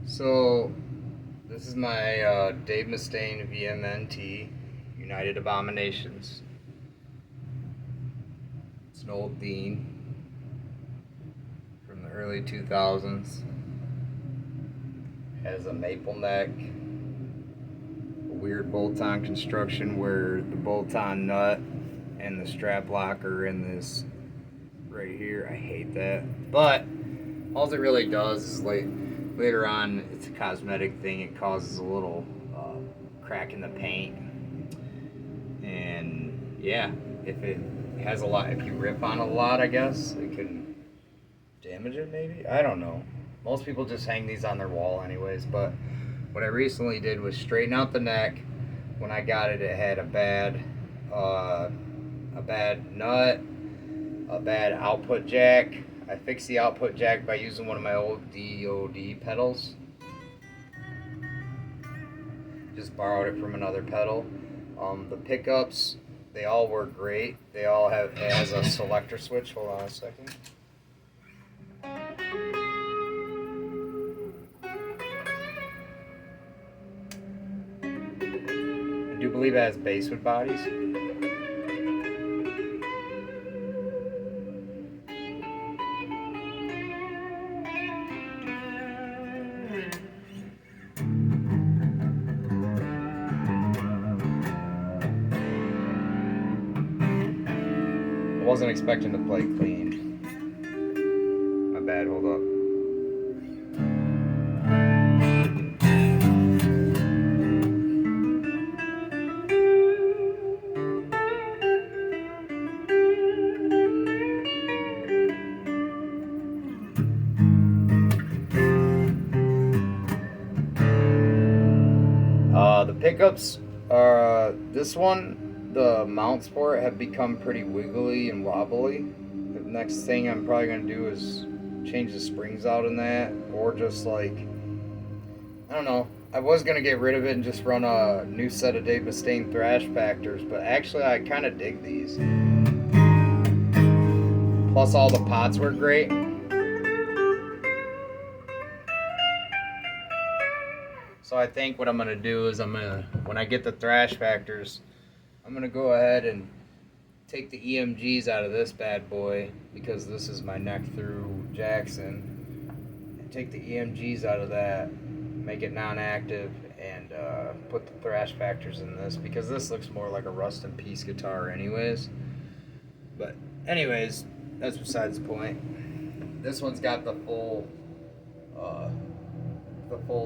So, this is my Dave Mustaine VMNT United Abominations. It's an old Dean from the early 2000s. Has a maple neck, a weird bolt-on construction where the bolt-on nut and the strap lock are in this right here. I hate that. But all it really does is later on, it's a cosmetic thing. It causes a little crack in the paint, and yeah, if it has a lot, if you rip on a lot, I guess it can damage it. Maybe, I don't know. Most people just hang these on their wall, anyways. But what I recently did was straighten out the neck. When I got it, it had a bad nut, a bad output jack. I fixed the output jack by using one of my old DOD pedals. Just borrowed it from another pedal. The pickups, they all work great. They all have, it has a selector switch. Hold on a second. I do believe it has basswood bodies. I wasn't expecting to play clean. My bad, hold up. The pickups are, this one, the mounts for it have become pretty wiggly and wobbly. The next thing I'm probably going to do is change the springs out in that, or just I don't know. I was going to get rid of it and just run a new set of Dave Mustaine thrash factors, but actually I kind of dig these. Plus all the pots were great. So I think what I'm going to do is when I get the thrash factors, I'm going to go ahead and take the EMGs out of this bad boy, because this is my neck through Jackson, and take the EMGs out of that, make it non-active, and put the thrash factors in this, because this looks more like a rust and piece guitar anyways. But anyways, that's besides the point. This one's got the full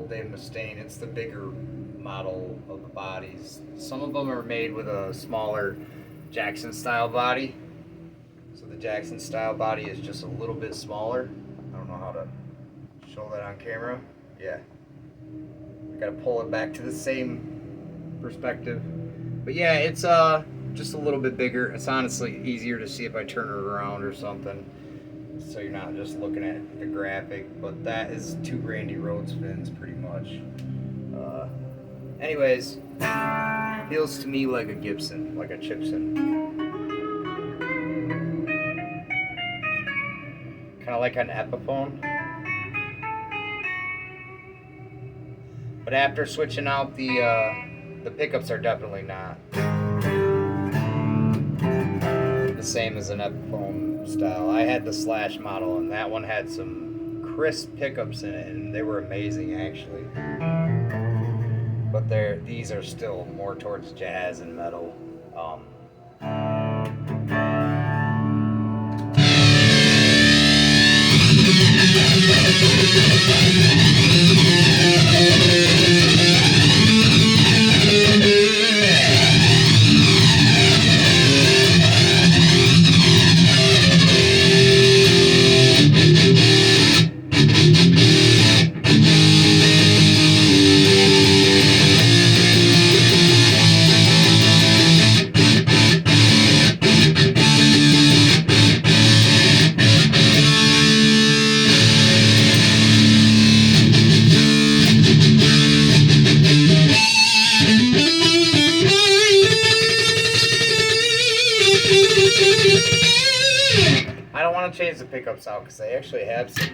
Dave Mustaine. It's the bigger model of the bodies. Some of them are made with a smaller Jackson style body. So the Jackson style body is just a little bit smaller. I don't know how to show that on camera. Yeah. I gotta pull it back to the same perspective. But yeah, it's just a little bit bigger. It's honestly easier to see if I turn it around or something, so you're not just looking at the graphic. But that is two Randy Rhoads fins pretty much. Anyways, feels to me like a Gibson, like a Chipson. Kind of like an Epiphone. But after switching out the pickups are definitely not the same as an Epiphone style. I had the Slash model, and that one had some crisp pickups in it, and they were amazing actually. But these are still more towards jazz and metal. I don't want to change the pickups out because they actually have some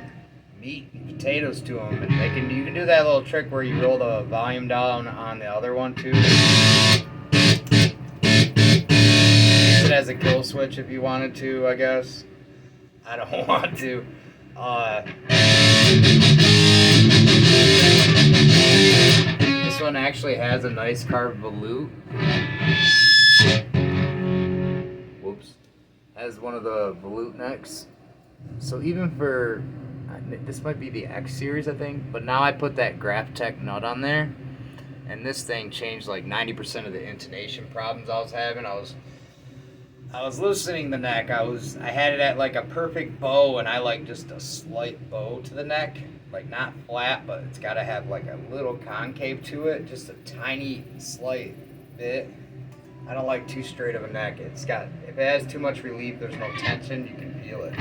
meat and potatoes to them, and you can do that little trick where you roll the volume down on the other one too. Use it as a kill switch if you wanted to, I guess. I don't want to. This one actually has a nice carved volute. Whoops. Has one of the volute necks. So even for, this might be the X series, I think, but now I put that Graphtech nut on there, and this thing changed like 90% of the intonation problems I was having. I was loosening the neck. I had it at like a perfect bow, and I like just a slight bow to the neck, like not flat, but it's got to have like a little concave to it, just a tiny slight bit. I don't like too straight of a neck. If it has too much relief, there's no tension, you can feel it.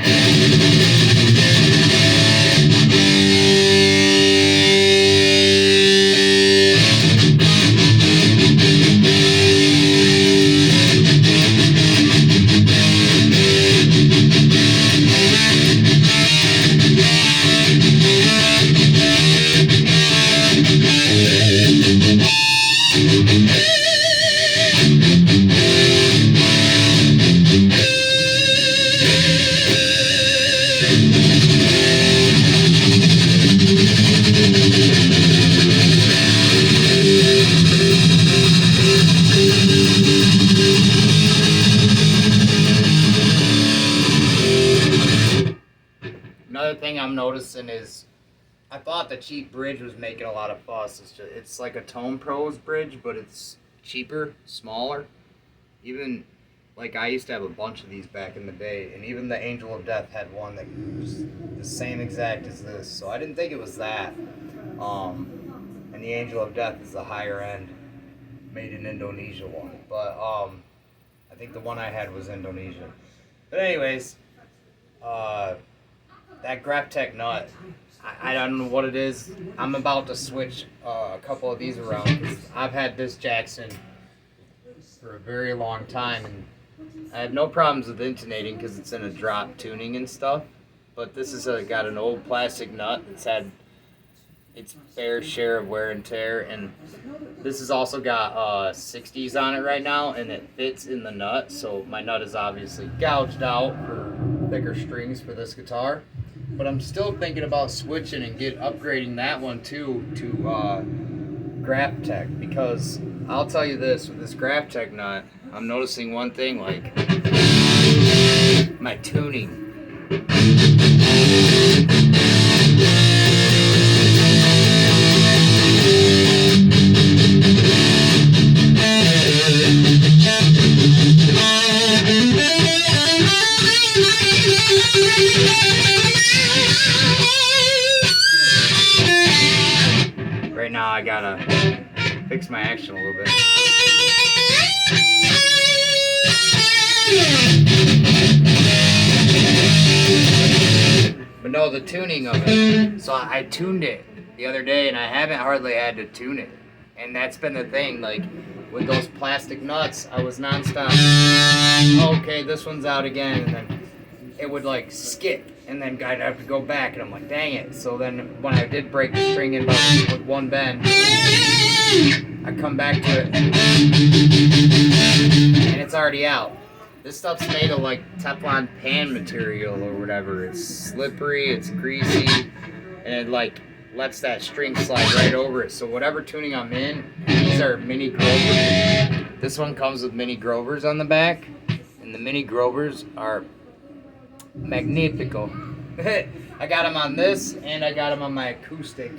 Another thing I'm noticing is, I thought the cheap bridge was making a lot of fuss. It's like a Tone Pros bridge, but it's cheaper, smaller. Even, like, I used to have a bunch of these back in the day, and even the Angel of Death had one that was the same exact as this, so I didn't think it was that. And the Angel of Death is the higher end, made in Indonesia one. But I think the one I had was Indonesia. But anyways, that Graphtech nut, I don't know what it is. I'm about to switch a couple of these around, because I've had this Jackson for a very long time, and I have no problems with intonating because it's in a drop tuning and stuff. But this has got an old plastic nut that's had its fair share of wear and tear, and this has also got 60s on it right now, and it fits in the nut, so my nut is obviously gouged out for thicker strings for this guitar. But I'm still thinking about switching and upgrading that one too to Graphtech, because I'll tell you this, with this Graphtech nut, I'm noticing one thing, like my tuning. Right now I gotta fix my action a little bit. But no, the tuning of it. So I tuned it the other day, and I haven't hardly had to tune it. And that's been the thing, like with those plastic nuts, I was nonstop. Okay, this one's out again, and then it would like skip, and then I'd have to go back, and I'm like, dang it. So then when I did break the string in with one bend, I come back to it, and it's already out. This stuff's made of like Teflon pan material or whatever. It's slippery, it's greasy, and it like lets that string slide right over it. So whatever tuning I'm in, these are mini Grovers. This one comes with mini Grovers on the back, and the mini Grovers are magnifico. I got them on this, and I got them on my acoustic,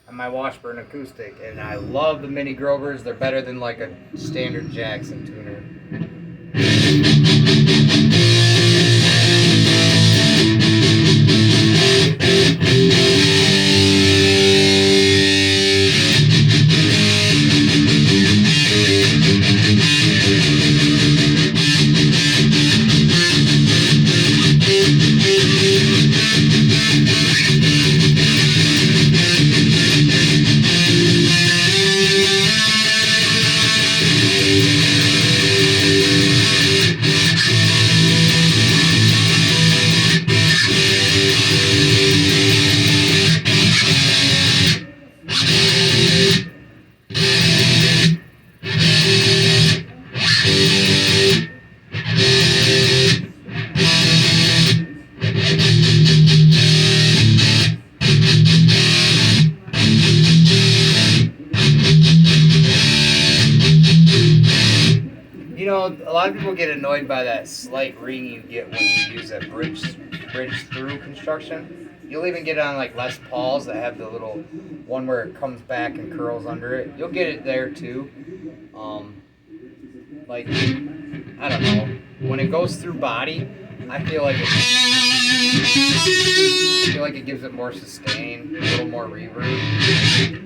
on my Washburn acoustic, and I love the mini Grovers. They're better than like a standard Jackson tuner. lot of people get annoyed by that slight ring you get when you use a bridge through construction. You'll even get it on like Les Pauls that have the little one where it comes back and curls under it. You'll get it there too. Like, I don't know, when it goes through body, I feel like it gives it more sustain, a little more reverb.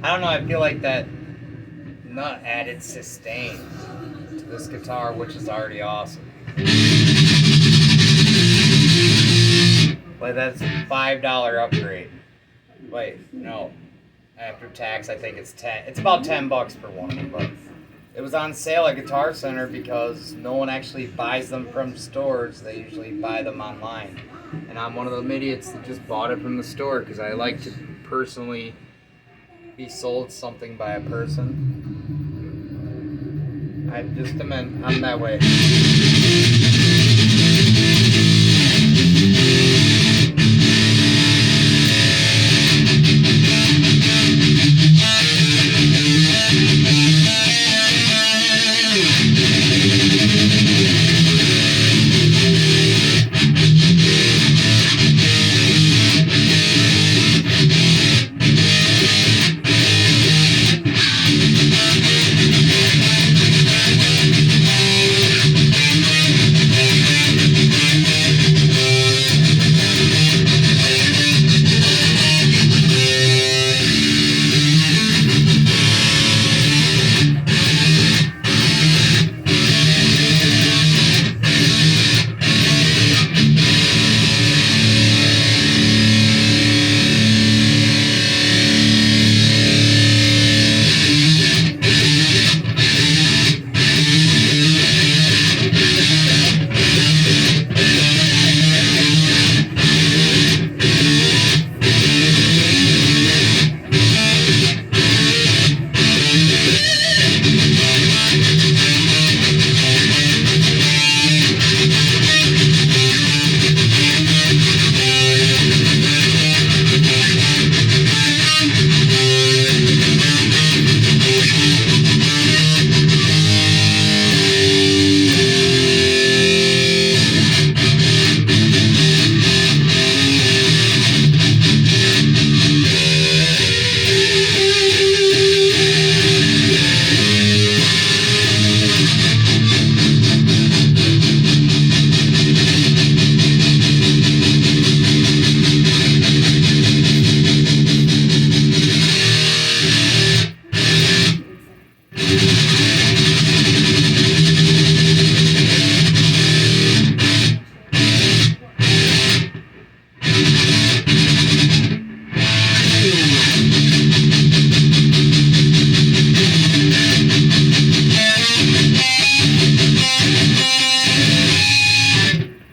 I don't know, I feel like that nut added sustain to this guitar, which is already awesome. But that's a $5 upgrade. Wait, no. After tax, I think it's 10. It's about $10 for one, but it was on sale at Guitar Center because no one actually buys them from stores. They usually buy them online. And I'm one of them idiots that just bought it from the store because I like to personally be sold something by a person. I'm that way.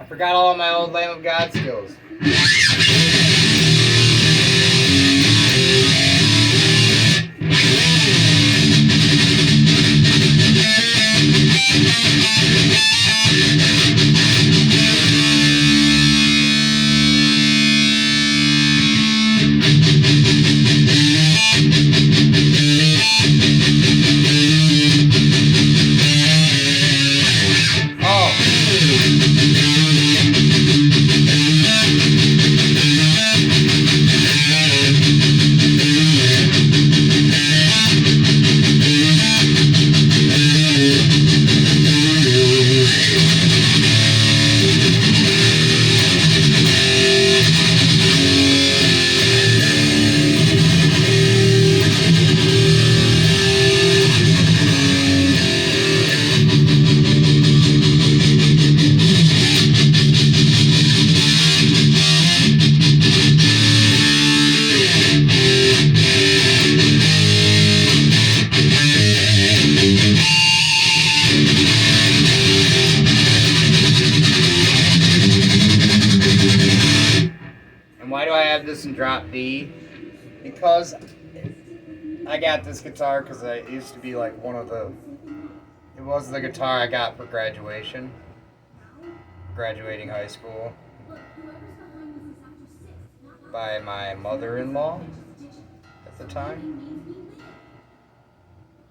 Forgot all of my old Lamb of God skills. be, because I got this guitar because it used to be like it was the guitar I got for graduating high school by my mother-in-law at the time.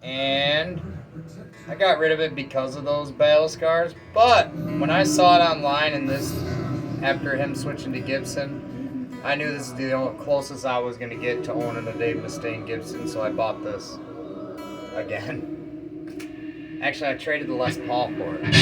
And I got rid of it because of those battle scars. But when I saw it online and after him switching to Gibson, I knew this is the closest I was going to get to owning a Dave Mustaine Gibson, so I bought this again. Actually, I traded the Les Paul for it.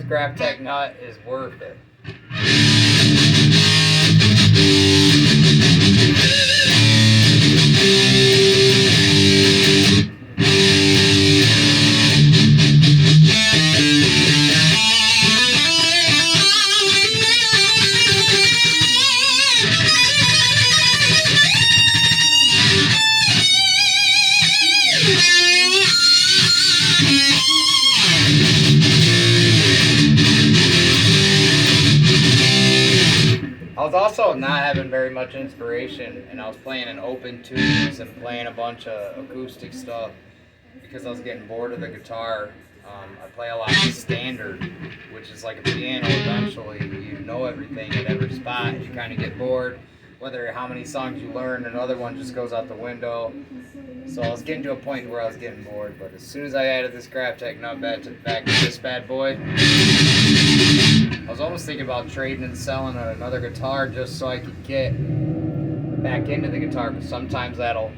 Graphtech nut is worth it. I was also not having very much inspiration, and I was playing in open tubes and playing a bunch of acoustic stuff because I was getting bored of the guitar. I play a lot of standard, which is like a piano eventually. You know everything at every spot. You kind of get bored. Whether how many songs you learn, another one just goes out the window. So I was getting to a point where I was getting bored, but as soon as I added this Graphtech nut back to this bad boy, I was almost thinking about trading and selling another guitar just so I could get back into the guitar, because sometimes that'll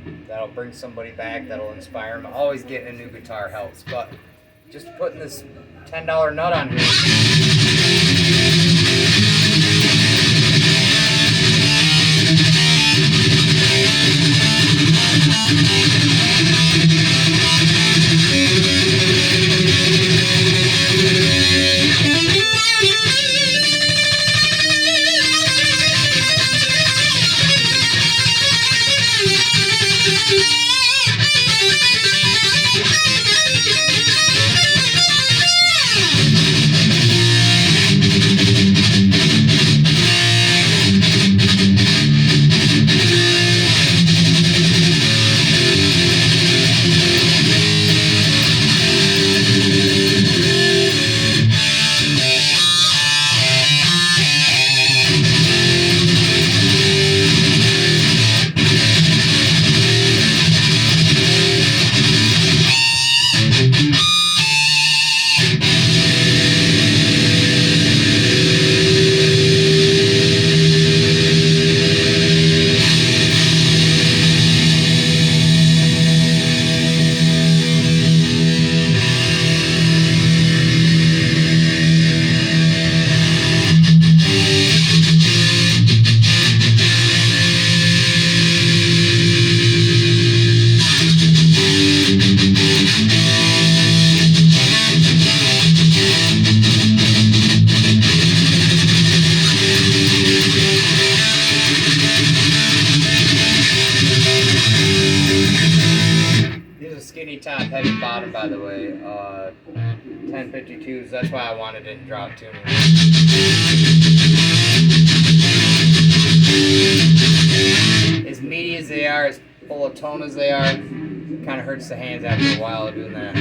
bring somebody back, that'll inspire them. Always getting a new guitar helps, but just putting this $10 nut on here. by the way. 1052s. That's why I wanted it in drop tuning. As meaty as they are, as full of tone as they are, it kind of hurts the hands after a while of doing that.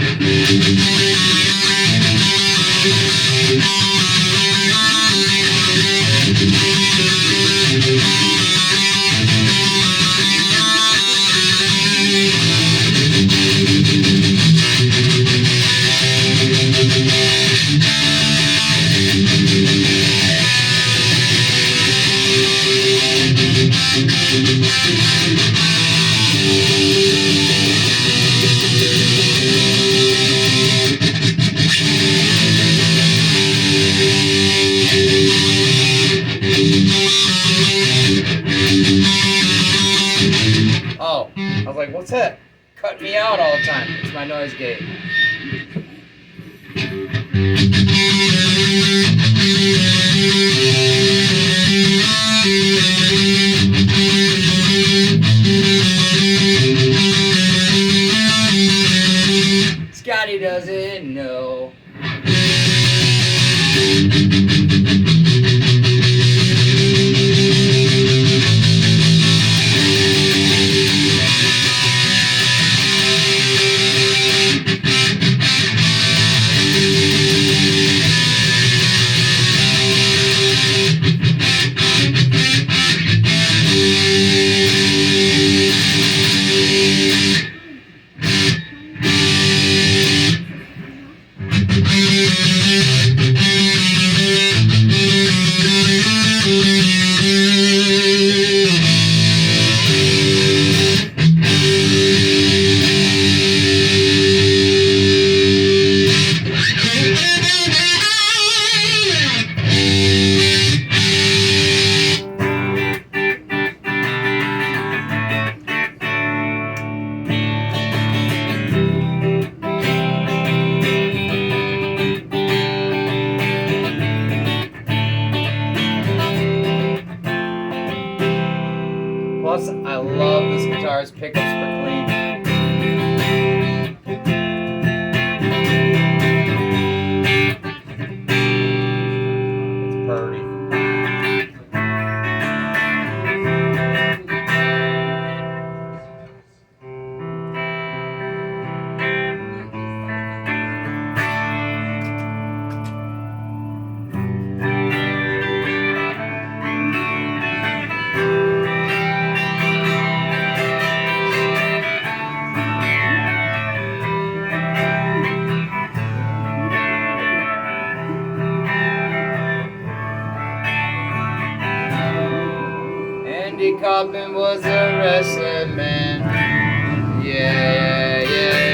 Oh, I was like, what's that? Cut me out all the time. It's my noise gate. Scotty doesn't know. Plus, I love this guitar's pickups for clean. It's purty. Andy Kaufman was a wrestling man. Yeah, yeah.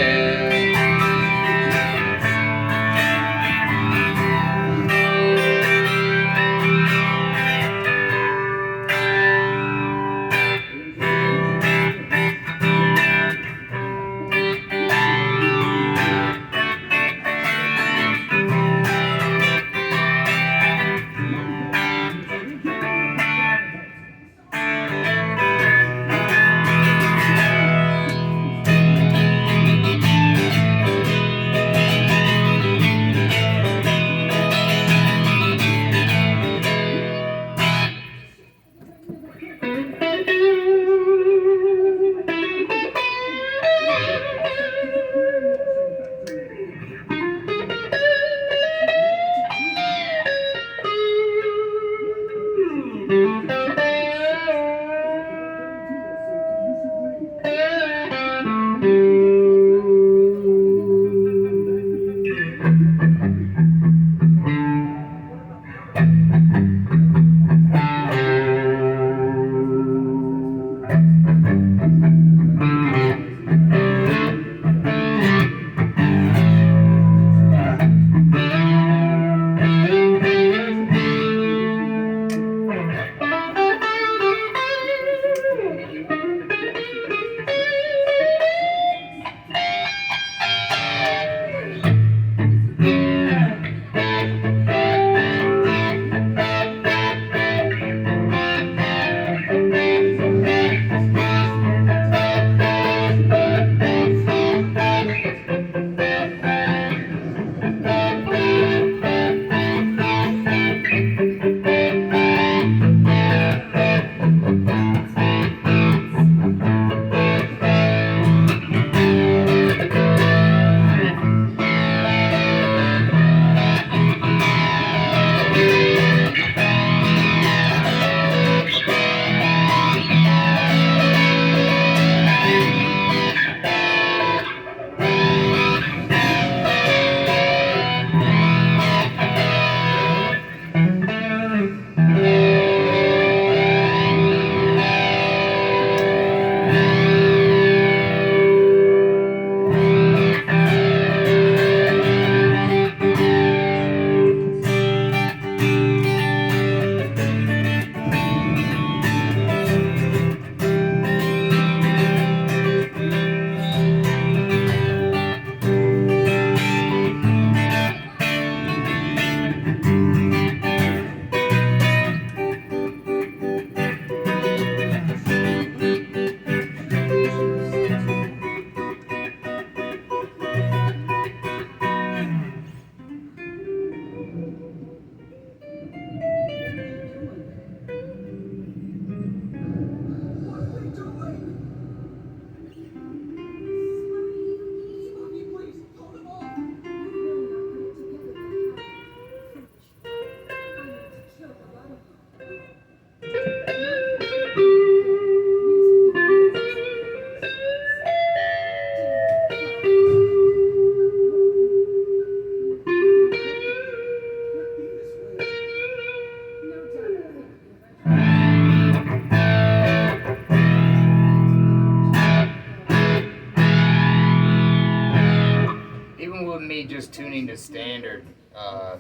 even with me just tuning to standard, I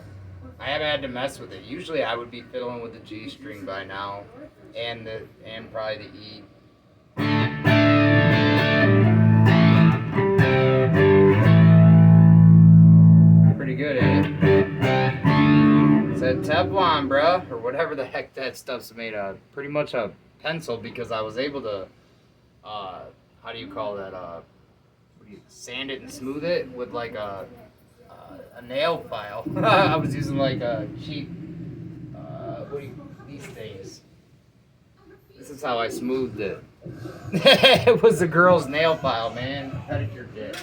haven't had to mess with it. Usually I would be fiddling with the G string by now, and probably the E. Pretty good, ain't it? It's that Teflon, bruh, or whatever the heck that stuff's made of. Pretty much a pencil, because I was able to, how do you call that? Sand it and smooth it with like a nail file. I was using like a cheap, these things. This is how I smoothed it. It was the girl's nail file, man. Pedicure kit.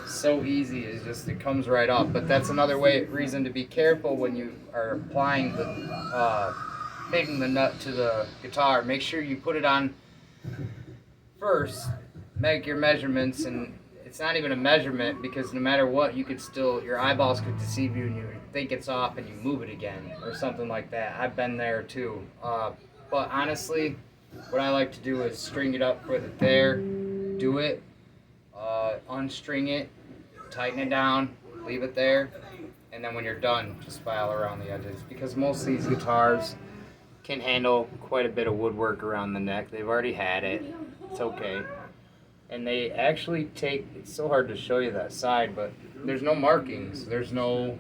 So easy, it's just, it comes right off. But that's another reason to be careful when you are applying the, making the nut to the guitar. Make sure you put it on first, make your measurements, and it's not even a measurement, because no matter what, you could still, your eyeballs could deceive you and you think it's off and you move it again or something like that. I've been there too. But honestly, what I like to do is string it up with it there, do it, unstring it, tighten it down, leave it there, and then when you're done, just file around the edges, because most of these guitars can handle quite a bit of woodwork around the neck. They've already had it. It's okay. And they actually take, it's so hard to show you that side, but there's no markings. There's no,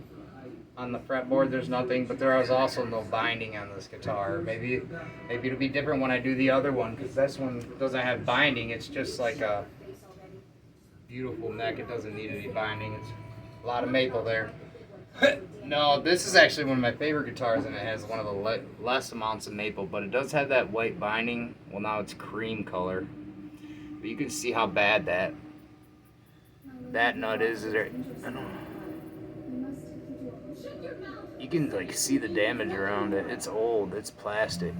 on the fretboard, there's nothing, but there is also no binding on this guitar. Maybe it'll be different when I do the other one, because this one doesn't have binding. It's just like a beautiful neck. It doesn't need any binding. It's a lot of maple there. No, this is actually one of my favorite guitars, and it has one of the less amounts of maple, but it does have that white binding. Well, now it's cream color. But you can see how bad that nut is. You can like see the damage around it. It's old. It's plastic.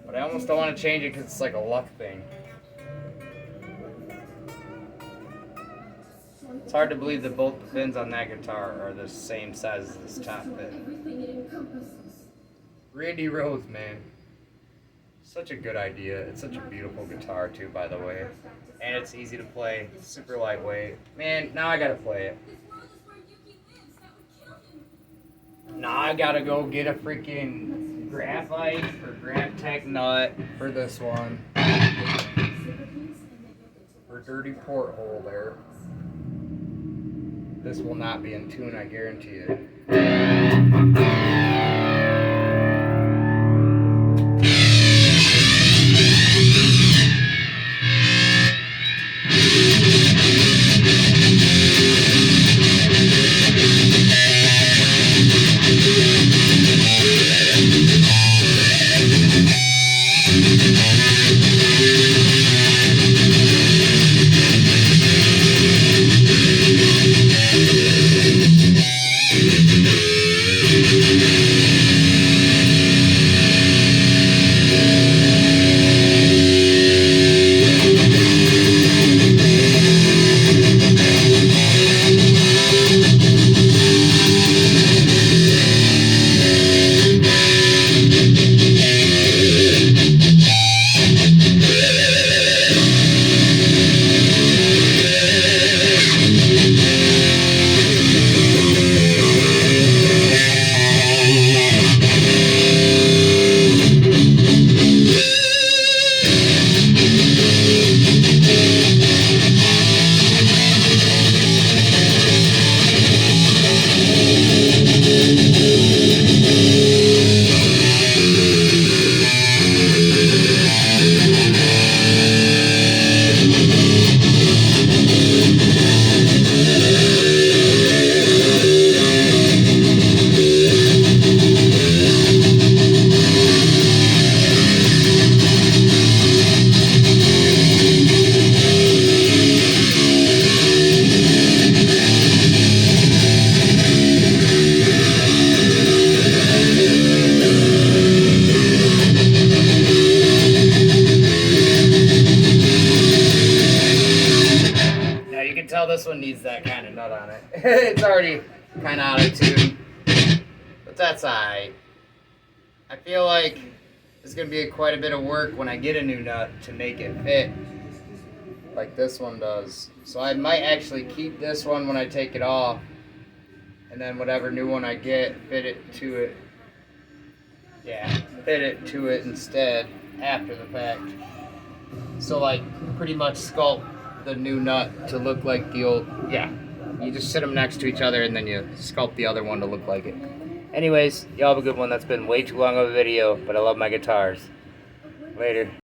But I almost don't want to change it because it's like a luck thing. It's hard to believe that both the fins on that guitar are the same size as this top fin. Randy Rose, man. Such a good idea. It's such a beautiful guitar too, by the way. And it's easy to play. It's super lightweight. Man, now I gotta play it. Now I gotta go get a freaking graphite or Graphtech nut for this one. For dirty porthole there. This will not be in tune, I guarantee it. This one needs that kind of nut on it. It's already kind of out of tune, but that's alright. I feel like it's going to be quite a bit of work when I get a new nut to make it fit like this one does. So I might actually keep this one when I take it off, and then whatever new one I get, fit it to it. Yeah, fit it to it instead after the fact. So like pretty much sculpt the new nut to look like the old, yeah. You just sit them next to each other and then you sculpt the other one to look like it. Anyways, y'all have a good one. That's been way too long of a video, but I love my guitars. Later.